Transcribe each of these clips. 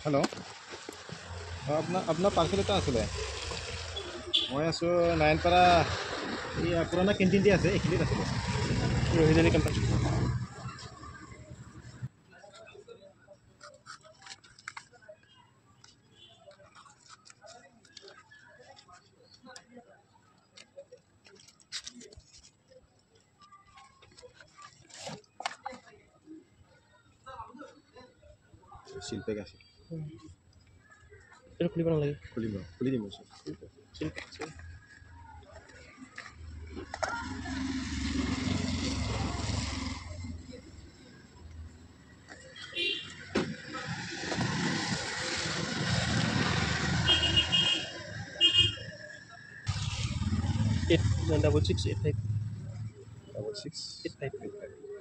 Hello'. অঁ আপোনাৰ parcel এটা আছিলে। মই আছোঁ নাৰায়ণপাৰা এই পুৰণা কেণ্টিন যে আছে এইখিনিত আছিলোঁ। रोहिणी कैंपस শিল্পেক আছে এটা খুলিব নালাগে খুলি দিম एट 6685 6 85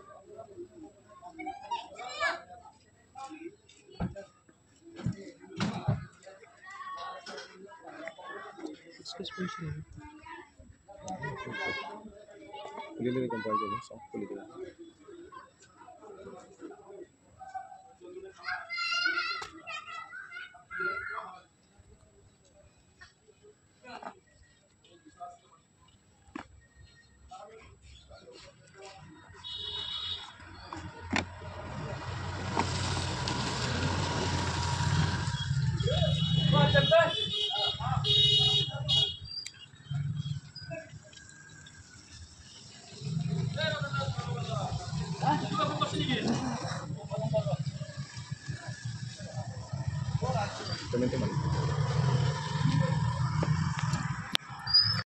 इसका स्पेशल है খুলি দিলে গম পাই যাব চব খুলি দিম পেমেন্টে মানে